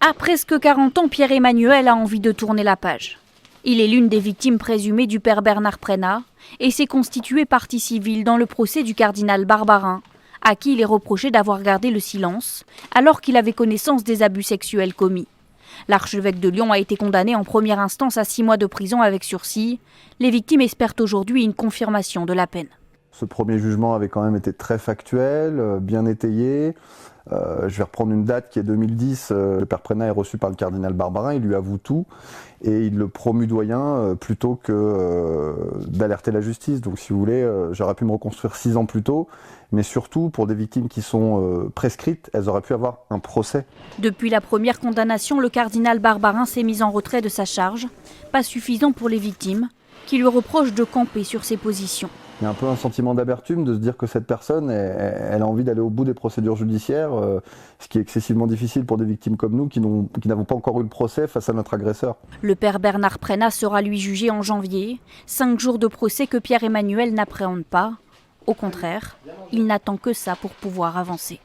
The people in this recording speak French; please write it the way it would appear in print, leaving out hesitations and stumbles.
À presque 40 ans, Pierre-Emmanuel a envie de tourner la page. Il est l'une des victimes présumées du père Bernard Prénat et s'est constitué partie civile dans le procès du cardinal Barbarin, à qui il est reproché d'avoir gardé le silence alors qu'il avait connaissance des abus sexuels commis. L'archevêque de Lyon a été condamné en première instance à 6 mois de prison avec sursis. Les victimes espèrent aujourd'hui une confirmation de la peine. Ce premier jugement avait quand même été très factuel, bien étayé. Je vais reprendre une date qui est 2010. Le père Prénat est reçu par le cardinal Barbarin, il lui avoue tout et il le promue doyen plutôt que d'alerter la justice. Donc si vous voulez, j'aurais pu me reconstruire 6 ans plus tôt, mais surtout pour des victimes qui sont prescrites, elles auraient pu avoir un procès. Depuis la première condamnation, le cardinal Barbarin s'est mis en retrait de sa charge, pas suffisant pour les victimes, qui lui reprochent de camper sur ses positions. Il y a un peu un sentiment d'amertume de se dire que cette personne, elle a envie d'aller au bout des procédures judiciaires, ce qui est excessivement difficile pour des victimes comme nous qui n'avons pas encore eu le procès face à notre agresseur. Le père Bernard Prénat sera lui jugé en janvier, 5 jours de procès que Pierre-Emmanuel n'appréhende pas. Au contraire, il n'attend que ça pour pouvoir avancer.